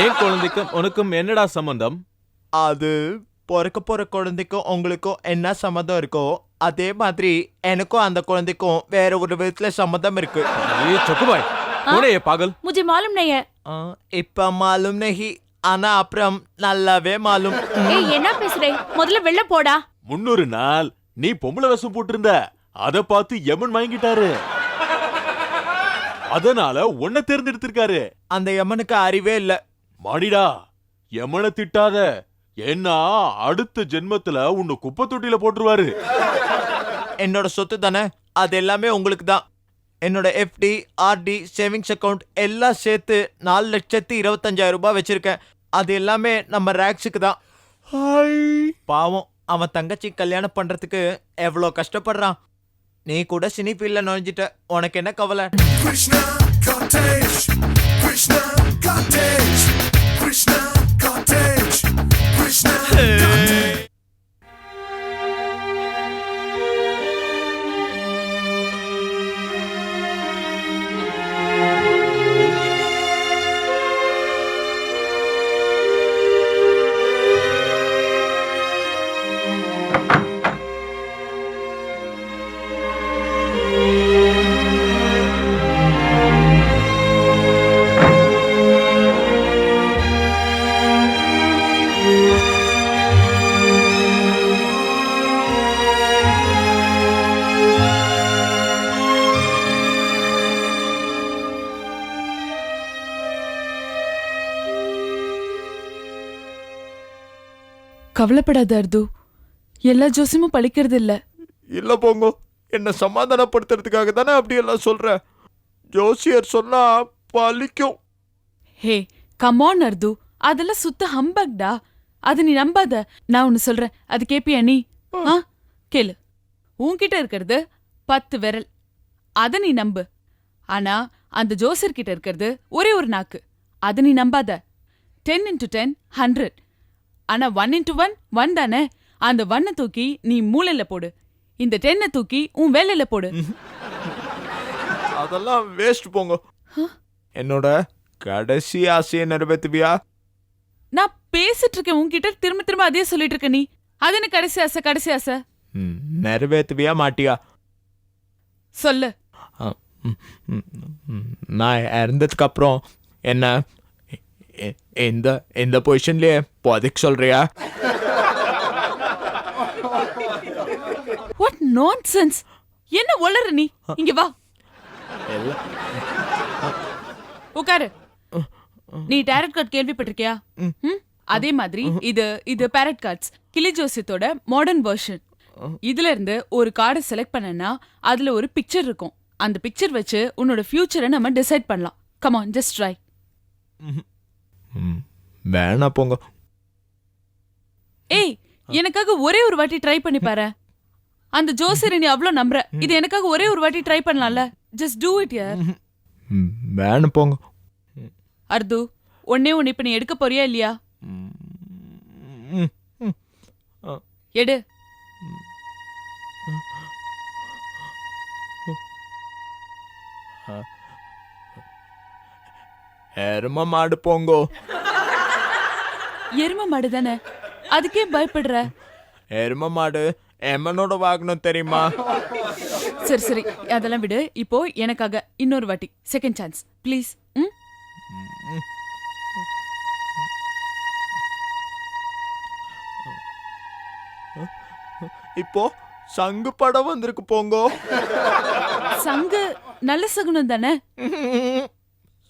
ஏன் குழந்தைக்கும் உனக்கும் என்னடா சம்பந்தம்? அது பிறக்க போற குழந்தைக்கும் உங்களுக்கும் என்ன சம்மந்தம் இருக்கோ அதே மாதிரி எனக்கும் அந்த குழந்தைக்கும் வேற ஒரு விதத்துல சம்மந்தம் இருக்கு. ये चुप भाई कौन है ये पागल? मुझे मालूम नहीं है. இப்ப மாலும் நஹி, ஆனா அப்புறம் நல்லாவே மாலும். ஏய் என்ன பேசுறே? முதல்ல வெளில போடா. 300 நாள் நீ பொம்பளை வேஷம் போட்டிருந்த, அத பார்த்து யமன் வாங்கிட்டாரு. அதனால உன்னை தேர்ந்தெடுத்திருக்காரு. அந்த யமனுக்கு அறிவே இல்ல. மாடிடா, யமனை திட்டாத, ஏன்னா அடுத்த ஜென்மத்துல உன்னை குப்பை தொட்டியில போட்டுருவாரு. என்னோட சொத்து தானே, அது எல்லாமே உங்களுக்கு தான். என்னோட எஃப்டி, ஆர்டி, சேவிங்ஸ் அக்கவுண்ட் எல்லாம் சேர்த்து 4,25,000 ரூபாய் வச்சிருக்கேன். அது எல்லாமே நம்ம ரேக்ஸுக்கு தான். பாவம், அவன் தங்கச்சி கல்யாணம் பண்றதுக்கு எவ்வளோ கஷ்டப்படுறான். நீ கூட சினி ஃபீல்ட்ல நுழைஞ்சிட்ட, உனக்கு என்ன கவலை? Krishna Cottage, Krishna Cottage, Krishna Cottage, Krishna Cottage. கவலைப்படாத அர்து, எல்லா ஜோசியமும் பழிக்கிறது இல்ல. இல்ல போங்க, என்ன சமாதானப்படுத்துறதுக்காக தானே அப்படி எல்லாம் சொல்ற. ஜோசியர் சொன்னா பலிக்கும். ஹே கமான் அர்து, அதெல்லாம் சுத்த ஹம்பக்டா. அது நீ நம்பாத. நான் ஒன்னு சொல்றேன், அது கேப்பியா நீ? கேளு. உன்கிட்ட இருக்கிறது 10 விரல், அத நீ நம்பு. ஆனா அந்த ஜோசியர்கிட்ட இருக்கிறது ஒரே ஒரு நாக்கு, அத நீ நம்பாத. 10 into 10 100. ஆனா 1 into 1 1 தானே. அந்த 1 தூக்கி நீ மூளையில போடு, இந்த 10 தூக்கி உன் வேலையில போடு. அதெல்லாம் வேஸ்ட் போங்க. என்னோட கடைசி ஆசையை நிறைவேற்றுவியா? நான் பேசிட்டு இருக்கேன் உன்கிட்ட, திரும்ப திரும்ப அதே சொல்லிட்டு இருக்க நீ. அது என்ன கடைசி ஆசை? கடைசி ஆசை நிறைவேற்றுவியா மாட்டியா? சொல்லு. நான் இறந்ததுக்கு அப்புறம் என்ன இந்த இந்த பொசிஷன்லயே புதைக்க சொல்றியா? What nonsense! என்ன ஒளற நீ? இங்க வா, உட்காரு. நீ டாரட் கார்டு கேள்விப்பட்டிருக்கியா? அதே மாதிரி இது பேரட் கார்ட்ஸ், கிளி ஜோசியத்தோட மாடர்ன் வெர்ஷன். இதுல இருந்து ஒரு கார்டை செலக்ட் பண்ணனா அதுல ஒரு பிக்சர் இருக்கும். அந்த பிக்சர் வச்சு உன்னோட ஃபியூச்சரை நம்ம டிசைட் பண்ணலாம். Come on, just try. வேணா போங்க. ஏய், எனக்காக ஒரே ஒரு வாட்டி ட்ரை பண்ணி பாரு. அந்த ஜோசியரை நீ அவ்வளவு நம்புற, இது எனக்காக ஒரே ஒரு வாட்டி ட்ரை பண்ணலாம்ல. ஜஸ்ட் டூ இட் யார். வேணா போங்க. அர்து, ஒன்னே ஒன்னு இப்ப நீ எடுக்க போறியா இல்லையா? எடு. எரும மாடு போங்கோ. எரும மாடு தானே, அதுக்கே பயப்படுற? எரும மாடு எமனோட வாகனம் தெரியுமா? சரி சரி, அதெல்லாம் விடு. இப்போ எனக்காக இன்னொரு வாட்டி, செகண்ட் சான்ஸ் ப்ளீஸ். இப்போ சங்கு படம் வந்திருக்கு போங்கோ. சங்கு நல்ல சகுனம் தானே?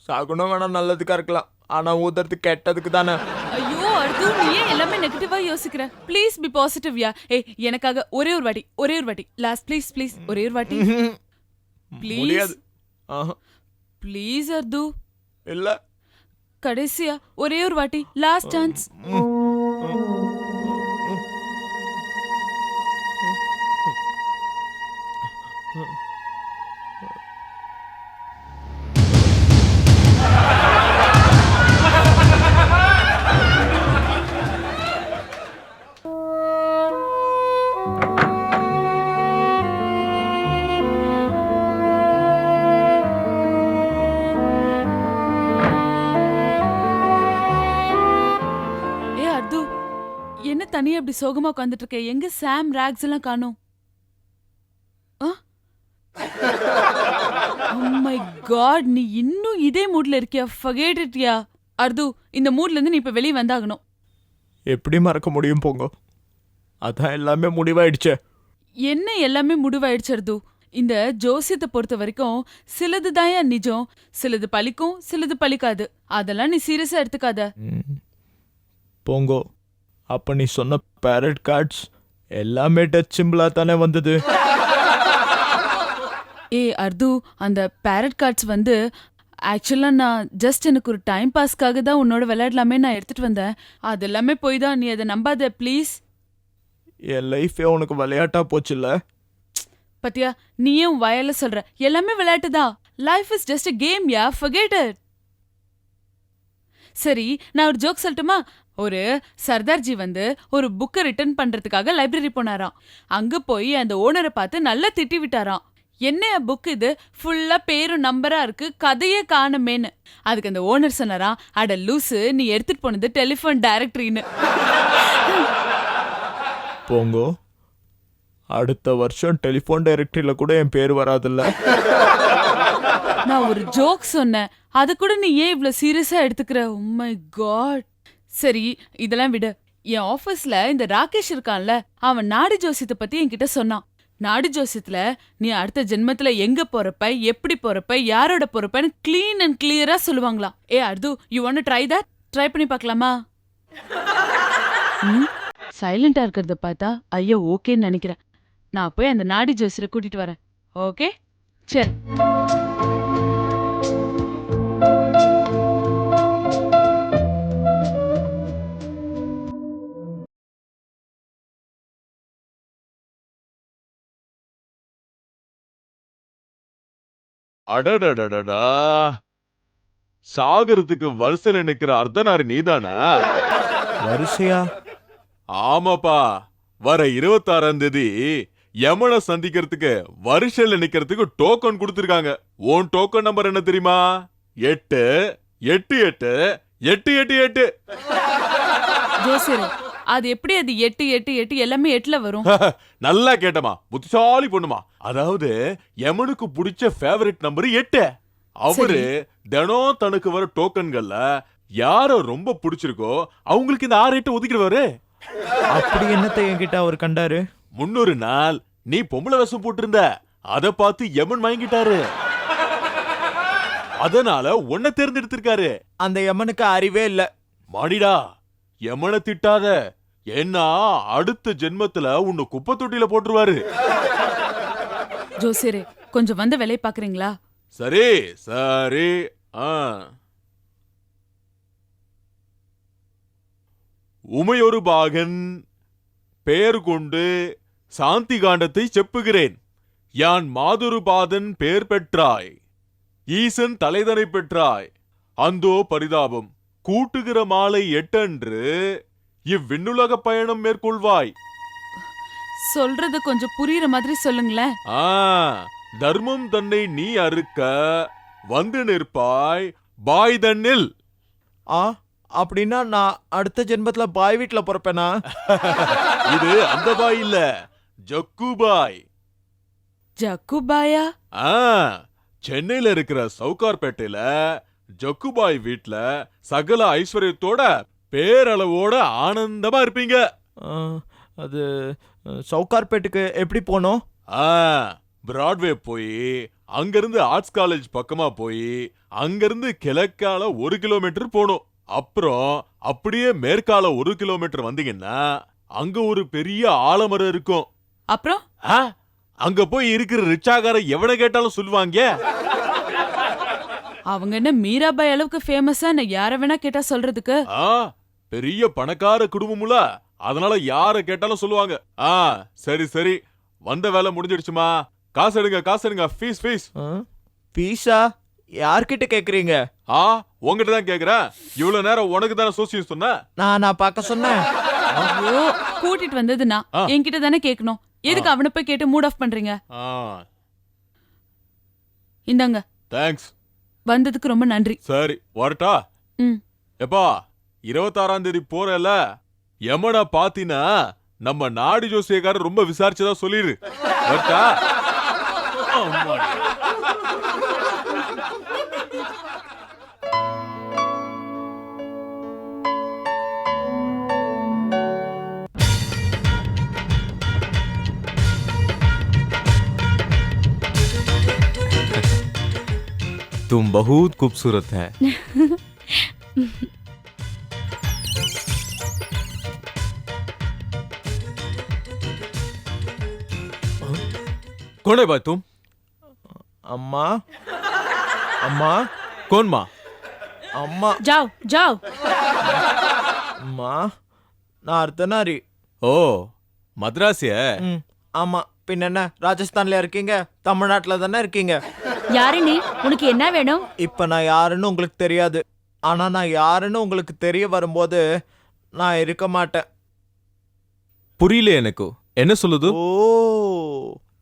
சகுனம் வேணா நல்லதுக்கா இருக்கலாம், ஆனா ஊதுறது கெட்டதுக்கு தானே. ஐயோ அர்து, நீ ஏன் எல்லாமே நெகட்டிவா யோசிக்கிற? ப்ளீஸ் பி பாசிட்டிவ் யா. ஏய், எனக்காக ஒரே ஒரு வாட்டி, ஒரே ஒரு வாட்டி லாஸ்ட் ப்ளீஸ் ப்ளீஸ், ஒரே ஒரு வாட்டி ப்ளீஸ். ப்ளீஸ் அர்து. இல்ல, கடைசியா ஒரே ஒரு வாட்டி, லாஸ்ட் சான்ஸ். தனியா இப்படி சோகமா உட்காந்துட்டு இருக்க? எங்க சாம் ராக்ஸ் எல்லாம் காணோம்? மை காட், நீ இன்னும் இதே மூட்ல இருக்கியா? forget it யா. அர்து, இந்த மூட்ல இருந்து நீ இப்ப வெளிய வந்தாகணும். எப்படி மறக்க முடியும் போங்க, அதான் எல்லாமே முடிவாயிடுச்சே. என்ன எல்லாமே முடிவாயிடுச்சு அர்து? இந்த ஜோசியத்தை பொறுத்த வரைக்கும் சிலது தாயா நிஜம், சிலது பலிக்கும், சிலது பலிக்காது. அதெல்லாம் நீ சீரியஸா எடுத்துக்காத. போங்கோ, அப்ப நீ சொன்ன பேரட் கார்ட்ஸ் எல்லாமே டச் சிம்பிளா தானே வந்தது? அர்து, அந்த பேரட் கார்ட்ஸ் வந்து ஆக்சுவலா நான் ஜஸ்ட் எனக்கு ஒரு டைம் பாஸ்க்காக தான் உன்னோட விளையாடலாமே நான் எடுத்துட்டு வந்தேன். அது எல்லாமே போய் தான். நீ அதை நம்பாத ப்ளீஸ். என் லைஃபே உனக்கு விளையாட்டா போச்சுல்ல? பத்தியா, நீயே உன் வயல சொல்ற. எல்லாமே விளையாட்டுதான். Life is just a game yeah, forget it. சரி, நான் ஒரு ஜோக் சொல்லட்டுமா? ஒரு சர்தார்ஜி வந்து ஒரு புக்கை ரிட்டர்ன் பண்றதுக்காக லைப்ரரி போனாராம். அங்க போய் அந்த ஓனரை பார்த்து நல்லா திட்டி விட்டாராம். என்ன புக் இது, ஃபுல்லா பேரும் நம்பரா இருக்கு, கதையே காணுமேன்னு. அதுக்கு அந்த ஓனர் சொன்னாராம், அட லூசு, நீ எடுத்துட்டு போனது டெலிஃபோன் டைரக்டரின்னு. போங்கோ, அடுத்த வருஷம் டெலிஃபோன் டைரக்டரியில கூட என் பேர் வராதுல்ல. நான் ஒரு ஜோக் சொன்னேன், அது கூட நீ ஏன் இவ்ளோ சீரியஸா எடுத்துக்கிற? oh my god. சரி, இதெல்லாம் விடு. என் ஆபீஸ்ல இந்த ராகேஷ் இருக்கான்ல, அவன் நாடி ஜோசியத்தை பத்தி என்கிட்ட சொன்னான். நாடி ஜோசியத்துல நீ அடுத்த ஜென்மத்துல எங்க போறப்ப, எப்படி போறப்ப, யாரோட போறப்பன்னு கிளீன் அண்ட் கிளியரா சொல்லுவாங்களாம். அர்து, you want try that? Try பண்ணி பார்க்கலாமா? சைலண்டா இருக்கிறத பார்த்தா ஐயோ ஓகேன்னு நினைக்கிறேன். நான் போய் அந்த நாடி ஜோசியரை கூட்டிட்டு வரேன். ஓகே, சரி. அடடடடடா, சாகரத்துக்கு வரிசையில நிக்கிற அர்த்தநாரி நீதானா? வரிசையா? ஆமாப்பா, வர 26ஆம் தேதி யமனை சந்திக்கிறதுக்கு வரிசையில நிக்கிறதுக்கு டோக்கன் கொடுத்திருக்காங்க. உன் டோக்கன் நம்பர் என்ன தெரியுமா? 8888888. ஜோசியரே, அது எப்படி அது 888 எல்லாமே 8ல வரும்? நல்லா கேட்டமா, புத்திசாலி பொண்ணுமா. அதாவது யமனுக்கு பிடிச்ச ஃபேவரட் நம்பர் 8. அவரு தினம் தனக்கு வர டோக்கன்கள்ல யார ரொம்ப பிடிச்சிருக்கோ அவங்களுக்கு இந்த 6-8 ஒதுக்கிடுவாரு. அப்படி என்னத்தை என்கிட்ட அவர் கண்டாரு? 300 நாள் நீ பொம்பளை வேஷம் போட்டிருந்த, அத பார்த்து யமன் வாங்கிட்டாரு. அதனால உன்னை தேர்ந்தெடுத்திருக்காரு. அந்த யமனுக்கு அறிவே இல்ல. மாடிடா, யமனை திட்டாத, ஏன்னா அடுத்த ஜென்மத்துல உன்னை குப்பை தொட்டியில போட்டுருவாரு. ஜோசியரே, கொஞ்சம் வந்து வேலையை பாக்குறீங்களா? சரி சரி. உமையொரு பாகன் பெயர் கொண்டு சாந்தி காண்டத்தை செப்புகிறேன். யான் மாதொரு பாதன் பெயர் பெற்றாய், ஈசன் தலைதனை பெற்றாய், அந்தோ பரிதாபம், கூட்டுகிற மாலை 8 அன்று இவ்விண்ணுலக பயணம் மேற்கொள்வாய். சொல்றது கொஞ்சம் புரியுற மாதிரி சொல்லுங்களேன். தர்மம் தன்னை நீ அறுக்க வந்து நிற்பாய் பாய் தன்னில். அப்படின்னா நான் அடுத்த ஜென்மத்துல பாய் வீட்டுல பிறப்பேனா? இது அந்த பாய் இல்ல, ஜக்கு பாய். ஜக்குபாயா? சென்னையில இருக்கிற சவுகார்பேட்டையில ஜக்குபாய் வீட்ல சகல ஐஸ்வர்யத்தோட பேரளவோட ஆனந்தமா இருப்பீங்க. அது சவுகார்பேட்டுக்கு எப்படி போனோம்? பிராட்வே போய் அங்கிருந்து ஆர்ட்ஸ் காலேஜ் பக்கமா போய் அங்கிருந்து கிழக்கால 1 கிலோமீட்டர் போகணும். அப்புறம் அப்படியே மேற்கால 1 கிலோமீட்டர் வந்தீங்கன்னா அங்க ஒரு பெரிய ஆலமரம் இருக்கும். அப்புறம் அங்க போய் இருக்கிற ரிச்சாகார எவனை கேட்டாலும் சொல்லுவாங்க. அவங்க என்ன மீராபாய் அளவுக்கு ஃபேமஸா? நான் யார வேணா கேட்டா சொல்றதுக்கு? பெரிய பணக்கார குடும்பமுல, அதனால யார கேட்டாலும் சொல்லுவாங்க. சரி சரி, வந்த வேலை முடிஞ்சிடுச்சுமா, காசு எடுங்க காசு எடுங்க. Fees fees. ஃபீஸா? யார்கிட்ட கேக்குறீங்க? உங்ககிட்ட தான் கேக்குறேன். இவ்வளவு நேரம் உனக்கு தானே சோசியம் சொன்ன. நான் பார்க்க சொன்னேன். ஐயோ, கூட்டிட்டு வந்தது நான், என்கிட்ட தானே கேட்கணும். எதுக்கு அவனை போய் கேட்டு மூட் ஆஃப் பண்றீங்க? இந்தாங்க. தேங்க்ஸ். வந்ததுக்கு ரொம்ப நன்றி. சரி வரட்டா? எப்பா 26ஆம் தேதி போறல, எமனா பாத்தீனா நம்ம நாடி ஜோசியக்காரர் ரொம்ப விசாரிச்சதா சொல்லிரு. வரட்டா? அம்மாடி. तुम बहुत खूबसूरत है. कौन है भाई तुम? அம்மா அம்மா कौन माँ? அம்மா ஜாவ் ஜாவ். அம்மா நான் அர்த்தனாரி. ओ मद्रासी है. ம் ஆமா பின்ன என்ன ராஜஸ்தான்ல இருக்கீங்க, தமிழ்நாட்டுல தானே இருக்கீங்க. யாரு நீ? உனக்கு என்ன வேணும்? இப்ப நான் யாருன்னு உங்களுக்கு தெரியாது, ஆனா நான் யாருன்னு உங்களுக்கு தெரிய வரும்போது நான் இருக்க மாட்டேன். புரியல எனக்கு. என்ன சொல்லுது? ஓ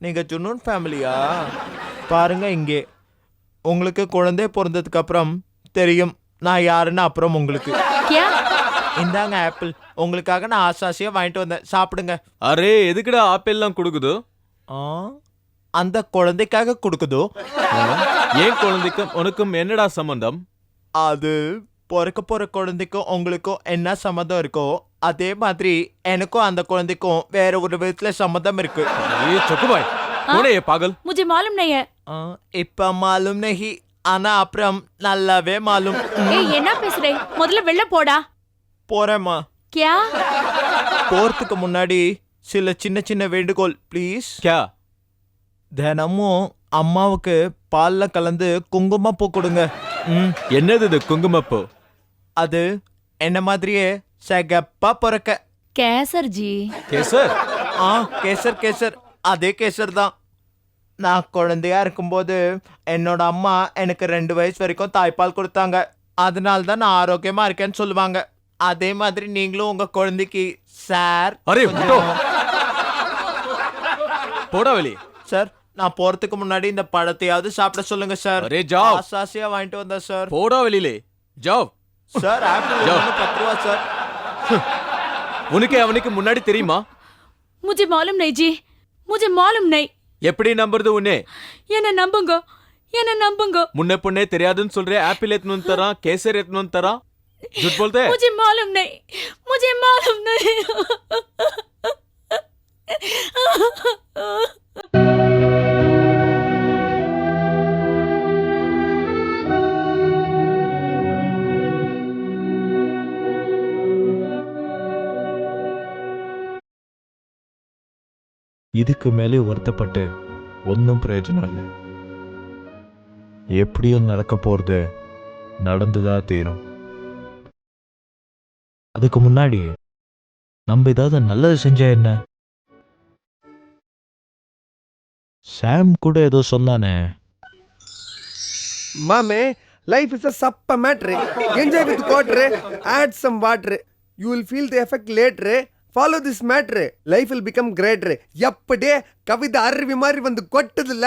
நீங்க ஜுனூன் ஃபேமிலியா? பாருங்க இங்கே உங்களுக்கு குழந்தை பிறந்ததுக்கு அப்புறம் தெரியும் நான் யாருன்னு. அப்புறம் உங்களுக்கு கியா? இந்தாங்க ஆப்பிள், உங்களுக்காக நான் ஆசாசியா வாங்கிட்டு வந்தேன், சாப்பிடுங்க. அரே எதுக்குடா ஆப்பிள்லாம் கொடுக்குது? ஆ, அந்த குழந்தைக்காக கொடுக்குதோ? ஏன் குழந்தைக்கும் உனக்கும் என்னடா சம்பந்தம்? அது பிறக்க போற குழந்தைக்கும் உங்களுக்கும் என்ன சம்மந்தம் இருக்கோ அதே மாதிரி எனக்கும் அந்த குழந்தைக்கும் வேற ஒரு விதத்துல சம்மந்தம் இருக்கு. ये चोको भाई कौन है ये पागल? मुझे मालूम नहीं है. ஆ, இப்ப மாலும் நஹி, ஆனா அப்புறம் நல்லாவே மாலும். ஏய் என்ன பேசுறே? முதல்ல வெளில போடா. போறேம்மா. கியா? போறதுக்கு முன்னாடி சில சின்ன சின்ன வேண்டுகோள் ப்ளீஸ். क्या? தினமும் அம்மாவுக்கு பால்ல கலந்து குங்குமப்பூ கொடுங்க. என்னது இது குங்குமப்பூ? அது என்ன மாதிரியே சகப்பா பிறக்க. கேசர் ஜி. கேசர்? ஆ கேசர் கேசர், அதே கேசர் தான். நான் குழந்தையா இருக்கும்போது என்னோட அம்மா எனக்கு 2 வயசு வரைக்கும் தாய்ப்பால் கொடுத்தாங்க. அதனால தான் நான் ஆரோக்கியமா இருக்கேன்னு சொல்லுவாங்க. அதே மாதிரி நீங்களும் உங்க குழந்தைக்கு சார். அரே விட்டோ. போடா வெளியே. சார் நான் போறதுக்கு முன்னாடி இந்த பழத்தையாவது சாப்பிட சொல்லுங்க சார். அரே ஜாவ். ஆசாசியா வாங்கிட்டு வந்தேன் சார். போடா வெளியிலே. ஜாவ். Sir apple ஜாவ். 10 ரூபா சார். உனக்கு அவனுக்கு முன்னாடி தெரியுமா? मुझे मालूम नहीं जी. मुझे मालूम नहीं. எப்படி நம்புறது உன்னை? என்ன நம்புங்க, என்ன நம்புங்க. முன்ன பொண்ணே தெரியாதுன்னு சொல்றே. ஆப்பிள் எத்தனை வந்து தரான், கேசர் எத்தனை வந்து தரான். झूठ बोलते हैं? मुझे मालूम नहीं. मुझे मालूम नहीं. இதுக்கு மேலே வருத்தப்பட்டு ஒன்றும் பிரயோஜனம் இல்லை. எப்படியும் நடக்க போறது நடந்துதான் தீரும். அதுக்கு முன்னாடி நம்ம ஏதாவது நல்லது செஞ்சா என்ன? சாம் கூட ஏதோ சொன்னானே. Mame, life is a supper matter. Enjoy with quarter, add some water. You will feel the effect later. Follow this matter. Life will become greater. எப்படே கவிதை அருவி மாதிரி வந்து கொட்டுதுல்ல?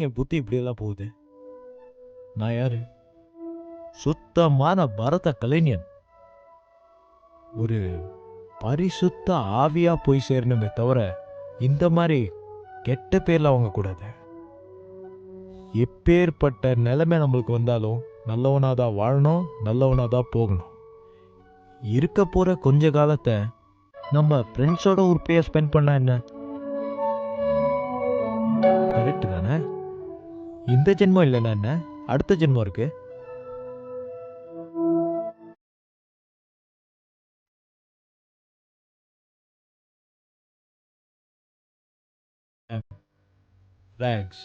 என் புத்தி இப்படியெல்லாம் போகுது. நான் யாரு? சுத்தமான பரத கலைஞன். ஒரு பரிசுத்த ஆவியா போய் சேரணுமே தவிர இந்த மாதிரி கெட்ட பேர்ல வாங்க கூடாது. எப்பேற்பட்ட நிலைமை நம்மளுக்கு வந்தாலும் நல்லவனாதான் வாழணும், நல்லவனாதான் போகணும். இருக்க போற கொஞ்ச காலத்தை நம்ம ஃப்ரெண்ட்ஸோட உருப்பையா ஸ்பெண்ட் பண்ணா என்ன? கரெக்ட் தானே? இந்த ஜென்மம் இல்லைன்னா என்ன, அடுத்த ஜென்மம் இருக்கு. தேங்க்ஸ்.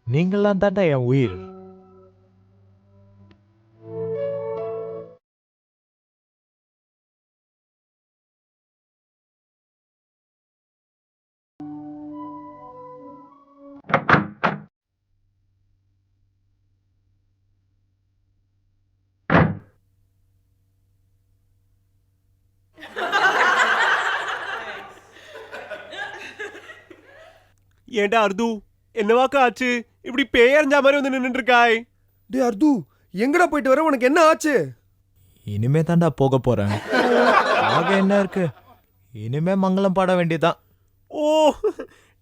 நீங்களாம் தாண்டா என் உயிர். ஏண்டா அர்து என்னவாக்கா ஆச்சு இப்படி பேயறிஞ்ச மாதிரி வந்து நின்னுட்டு இருக்காய்? டே அர்து, எங்கடா போயிட்டு வர? உனக்கு என்ன ஆச்சு? இனிமே தாண்டா போக போறேன். ஆக என்ன இருக்கு, இனிமே மங்களம் பாட வேண்டியதான். ஓ,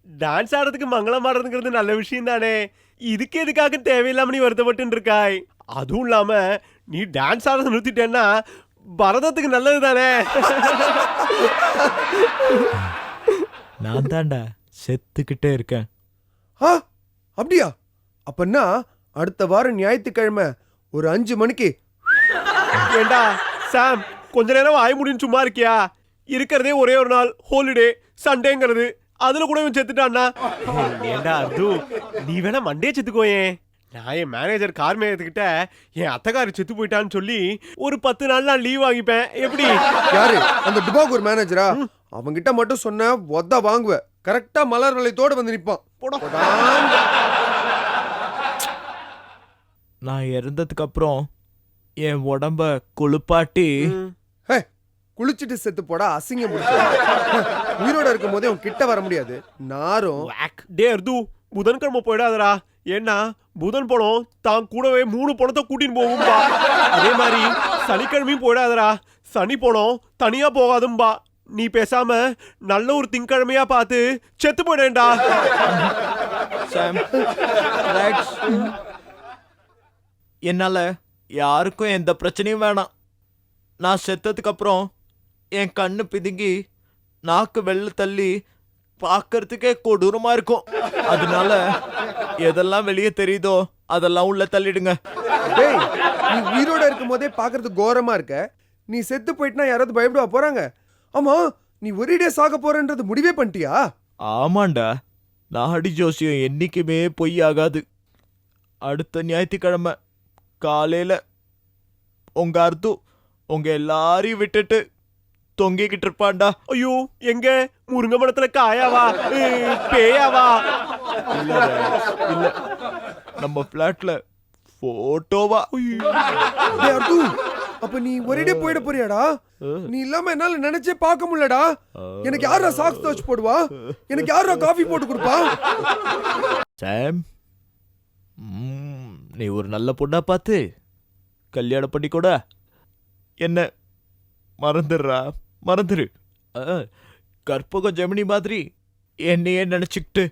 டான்ஸ் ஆடுறதுக்கு மங்களம் ஆடுறதுங்கிறது நல்ல விஷயம் தானே. இதுக்கு எதுக்காக தேவையில்லாம நீ வருத்தப்பட்டு இருக்காய்? அதுவும் இல்லாம நீ டான்ஸ் ஆடுறத நிறுத்திட்டேன்னா பரதத்துக்கு நல்லது தானே. நான் தாண்டா செத்துக்கிட்டே இருக்கேன். ஆ, அப்படியா? அப்பன்னா அடுத்த வாரம் ஞாயிற்றுக்கிழமை ஒரு 5 மணிக்கு. ஏண்டா சாம், கொஞ்ச நேரம் வாய முடியும் சும்மா இருக்கியா? இருக்கிறதே ஒரே ஒரு நாள் ஹாலிடே, சண்டேங்கிறது. அதுல கூட இவன் செத்துட்டான்னா. ஏண்டா அது, நீ வேணா மண்டே செத்துக்கோயே. நான் என் மேனேஜர் கார் மேயத்துக்கிட்ட என் அத்தைக்காரி செத்து போயிட்டான்னு சொல்லி ஒரு 10 நாள் நான் லீவ் வாங்கிப்பேன். எப்படி? யாரு? அந்த டுபாகூர் மேனேஜரா? அவங்கிட்ட மட்டும் சொன்ன ஒத்த வாங்குவ. கரெக்டா மலர் வளையத்தோட வந்து நிப்பான். நான் இறந்ததுக்கு அப்புறம் என் உடம்ப குளிப்பாட்டி ஹே, குளிச்சிட்டு செத்து போடா, அசிங்கம் பிடிச்ச. உயிரோட இருக்கும் போதே உன் கிட்ட வர முடியாது. நாரும். டே அர்து, புதன்கிழமை போயிடாதடா. ஏன்னா புதன் படம் தான் கூடவே 3 படத்தை கூட்டின்னு போகும்பா. அதே மாதிரி சனிக்கிழமையும் போயிடாதடா. சனி படம் தனியா போகாதும்பா. நீ பேசாம நல்ல ஒரு திங்கக்கிழமையா பார்த்து செத்து போயிடேன்டா. சாம், ரைட்ஸ். என்னால யாருக்கும் எந்த பிரச்சனையும் வேணாம். நான் செத்ததுக்கு அப்புறம் என் கண்ணு பிதுங்கி நாக்கு வெள்ள தள்ளி பார்க்கறதுக்கே கொடூரமா இருக்கும். அதனால எதெல்லாம் வெளியே தெரியுதோ அதெல்லாம் உள்ள தள்ளிடுங்க. டேய், நீ உயிரோட இருக்கும் போதே பாக்குறது கோரமா இருக்க. நீ செத்து போயிட்டுனா யாராவது பயப்படுவா போறாங்க? ஆமா, நீ ஒரேடியா சாக போறன்றது முடிவே பண்ணிட்டியா? ஆமாண்டா, நாடி ஜோசியம் என்னைக்குமே பொய் ஆகாது. அடுத்த ஞாயிற்றுக்கிழமை காலையில உங்க அர்த்து உங்க எல்லாரையும் விட்டுட்டு தொங்கிக்கிட்டு இருப்பான்டா. ஐயோ, எங்க முருங்க மரத்துல காயாவா பேயாவா? இல்ல, நம்ம பிளாட்ல போட்டோவா. டேய் அர்து, அப்ப நீ ஒரேடியா போயிட போறியாடா? நீ இல்லாம என்னால நினைச்சே பார்க்க முடியலடா. எனக்கு யாரா சாக்ஸ் துவைச்சு போடுவா? எனக்கு யாரா காஃபி போட்டு கொடுப்பா? சாம், நீ ஒரு நல்ல பொண்ணா பார்த்து கல்யாணம் பண்ணி கூட என்ன மறந்துடுறா, மறந்துரு. கற்பகம் ஜெமினி மாதிரி என்னையே நினைச்சுக்கிட்டு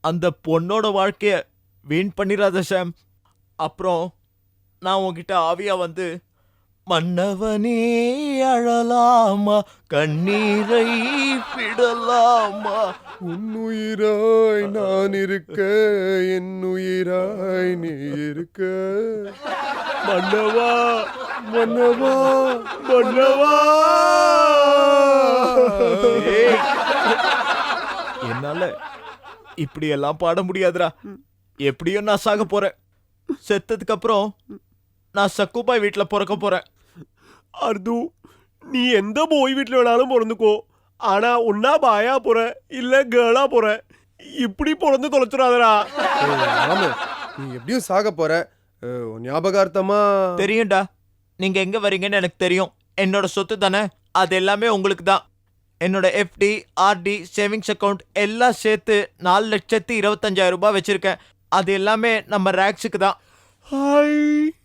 அந்த பொண்ணோட வாழ்க்கைய வீண் பண்ணிடாத சாம். அப்புறம் நான் உன்கிட்ட ஆவியா வந்து மன்னவனே அழலாமா, கண்ணீரை விடலாமா. உன்னுயிராய் நான் இருக்க, என் உயிராய் நீ இருக்க. மன்னவா மன்னவா, மன்னவா. ஏய், என்னால இப்படி எல்லாம் பாட முடியாதுடா. எப்படியும் நான் சாக போறேன். செத்ததுக்கு அப்புறம் நான் சக்குபாய் வீட்டுல பிறக்க போறேன். அர்து, நீ எந்த போய் வீட்டுல வேணாலும் பிறந்துக்கோ. ஆனா ஒன்னா பாயா போற இல்ல கேர்ளா போற. இப்படி பிறந்து தொலைச்சிடாதடா. ஆமா, நீ எப்படியும் சாக போற. உன் ஞாபகார்த்தமா தெரியும்டா, நீங்க எங்க வரீங்கன்னு எனக்கு தெரியும். என்னோட சொத்து தானே, அது எல்லாமே உங்களுக்கு தான். என்னோட FD, RD, சேவிங்ஸ் அக்கவுண்ட் எல்லாம் சேர்த்து 4,25,000 ரூபாய் வச்சிருக்கேன். அது எல்லாமே நம்ம ரேக்ஸுக்கு தான்.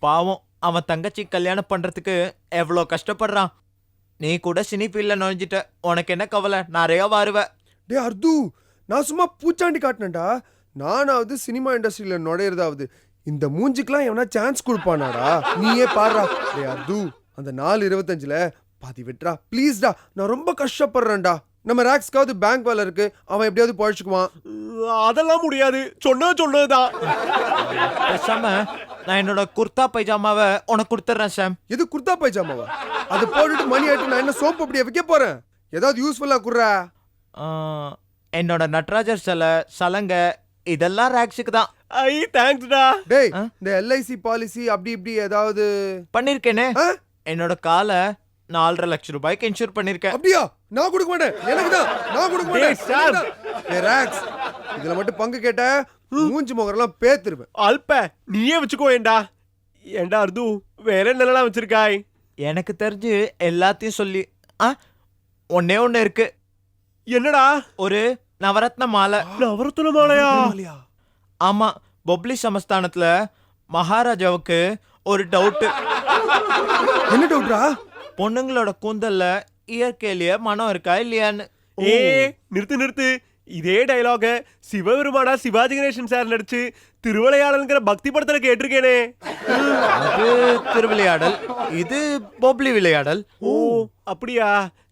பாவம், அவன் தங்கச்சி கல்யாணம் பண்றதுக்கு எவ்வளோ கஷ்டப்படுறான். நீ கூட சினி ஃபீல்ட்ல நுழைஞ்சிட்ட, உனக்கு என்ன கவலை? நிறைய வருவேன். டே அர்து, நான் சும்மா பூச்சாண்டி காட்டினேன்டா. நானாவது சினிமா இண்டஸ்ட்ரியில நுழையிறதாவது. இந்த மூஞ்சிக்கெல்லாம் எவனா சான்ஸ் கொடுப்பானாடா? நீயே பாடுறா. டே அர்து, அந்த 4.25ல பாதி விட்டுறா ப்ளீஸ்டா. நான் ரொம்ப கஷ்டப்படுறேன்டா. நம்ம ராக்ஸ்க்காவது பேங்க் வேலை இருக்கு, அவன் எப்படியாவது பழச்சுக்குவான். அதெல்லாம் முடியாது. சொன்னதுதான். பேசாம நான் என்னோட குர்தா பைஜாமாவை உனக்கு கொடுத்துட்றேன் சாம். எது குர்தா பைஜாமாவா? அது போட்டுட்டு மணி ஆயிட்டு நான் என்ன சோப்பு அப்படியே வைக்க போறேன்? ஏதாவது யூஸ்ஃபுல்லா குடுறா. என்னோட நட்ராஜர் சிலை, சலங்க இதெல்லாம் ரேக்ஸுக்கு தான். ஐ தேங்க்ஸ்டா. டேய், இந்த LIC பாலிசி அப்படி இப்படி ஏதாவது பண்ணிருக்கேனே. ஆ? என்னோட காலை 4.5 லட்சம் ரூபாய்க்கு இன்சூர் பண்ணிருக்கேன். அப்படியா? நான் கொடுக்க மாட்டேன். எனக்கு தான். நான் கொடுக்க டேய், மாட்டேன். சாம். டேய் ராக்ஸ், இதுல மட்டும் பங்கு கேட்ட மூஞ்சி முகரெல்லாம் பேத்துருவேன். அல்ப நீயே வச்சுக்கோ. ஏண்டா அர்து, வேற என்னெல்லாம் வச்சிருக்காய்? எனக்கு தெரிஞ்சு எல்லாத்தையும் சொல்லி ஒன்னே ஒண்ணு இருக்கு. என்னடா? ஒரு நவரத்ன மாலை. நவரத்ன மாலையா? ஆமா, பொப்ளி சமஸ்தானத்துல மகாராஜாவுக்கு ஒரு டவுட். என்ன டவுட்ரா? பொண்ணுங்களோட கூந்தல்ல இயற்கையிலேயே மனம் இருக்கா இல்லையான்னு. ஏ நிறுத்து. இதே டயலாக சிவபெருமானா சிவாஜி கணேசன் சார் நடிச்சு திருவிளையாடல்ங்கிற பக்தி படத்துல கேட்டிருக்கேனே. அது திருவிளையாடல், இது பொப்ளி விளையாடல். ஓ அப்படியா?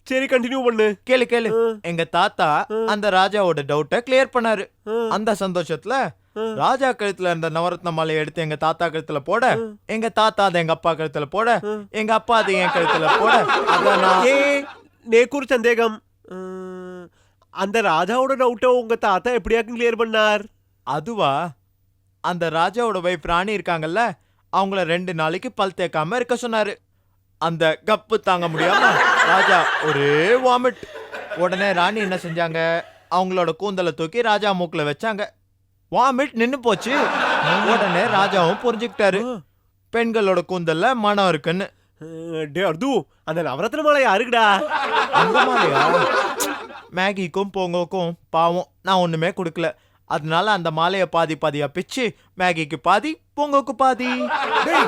சரி, கண்டினியூ பண்ணு. கேளு. எங்க தாத்தா அந்த ராஜாவோட டவுட்டை கிளியர் பண்ணாரு. அந்த சந்தோஷத்துல ராஜா கழுத்துல இருந்த நவரத்ன மாலையை எடுத்து எங்க தாத்தா கழுத்துல போட, எங்க தாத்தா அதை எங்க அப்பா கழுத்துல போட, எங்க அப்பா அதை என் கழுத்துல போட, அதான் நான். ஏ நேக்கூர் சந்தேகம். அந்த ராஜாவோட டவுட்டை உங்க தாத்தா எப்படியாக்கும் கிளியர் பண்ணார்? அதுவா, அந்த ராஜாவோட வைஃப் ராணி இருக்காங்கல்ல, அவங்கள 2 நாளைக்கு பல் தேய்க்காம இருக்க சொன்னாரு. அந்த கப்பு தாங்க முடியாம ராஜா ஒரே வாமிட். உடனே ராணி என்ன செஞ்சாங்க, அவங்களோட கூந்தலை தூக்கி ராஜா மூக்குல வச்சாங்க. வாமிட் நின்னு போச்சு. உடனே ராஜாவும் புரிஞ்சுக்கிட்டாரு பெண்களோட கூந்தல்ல மனம் இருக்குன்னு. டே அர்து, அந்த நவரத்ன மாலை யாருக்குடா? அந்த மாலையா? மேகிக்கும் பொங்கோக்கும் பாவம் நான் ஒண்ணுமே கொடுக்கல. அதனால அந்த மாலையை பாதியா பிச்சு மேகிக்கு பாதி, பொங்கோக்கு பாதி. டேய்,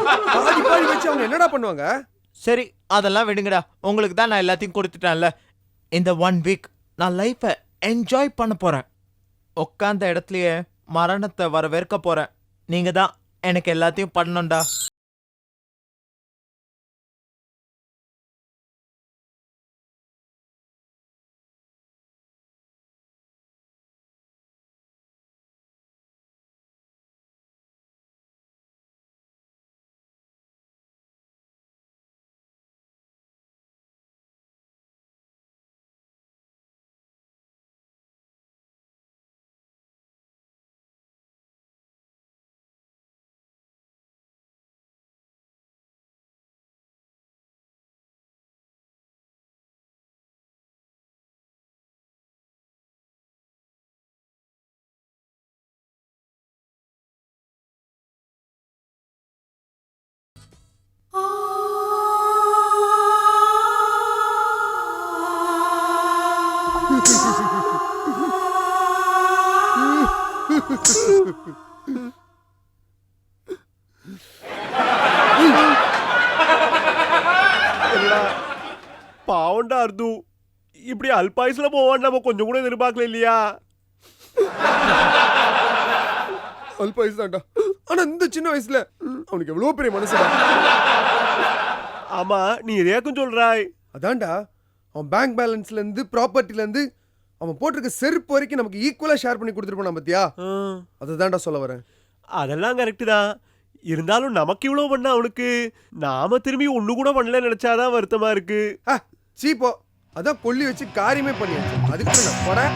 பாதி வச்சு அவங்க என்னடா பண்ணுவாங்க? சரி, அதெல்லாம் விடுங்கடா. உங்களுக்கு தான் நான் எல்லாத்தையும் கொடுத்துட்டேன்ல. இந்த 1 வீக் நான் லைஃபை என்ஜாய் பண்ண போறேன். உட்காந்த இடத்துலயே மரணத்தை வரவேற்க போறேன். நீங்க தான் எனக்கு எல்லாத்தையும் பண்ணணும்டா. பாவண்டா அர்து, இப்படி அல்பாயுசுல போவான் நம்ம கொஞ்சம் கூட எதிர்பார்க்கல இல்லையா? அல்ப வயசு தான்டா, ஆனா இந்த சின்ன வயசுல அவனுக்கு எவ்வளவு பெரிய மனசுடா. ஆமா, நீ எதையாக்கும் சொல்றாய்? அதான்டா, அவன் பேங்க் பேலன்ஸ்ல இருந்து ப்ராப்பர்ட்டில இருந்து அவன் போட்டிருக்க செருப்பு வரைக்கும் நமக்கு ஈக்குவலா ஷேர் பண்ணி கொடுத்துருப்பான் பத்தியா? அதுதான்டா சொல்ல வரேன். அதெல்லாம் கரெக்ட் தான். இருந்தாலும் நமக்கு இவ்வளவு பண்ண அவனுக்கு நாம திரும்பி ஒண்ணு கூட பண்ணல நினைச்சாதான் வருத்தமா இருக்கு. சீப்போ, அதான் கொல்லி வச்சு காரியமே பண்ணியாச்சு. அதுக்கு நான் போறேன்.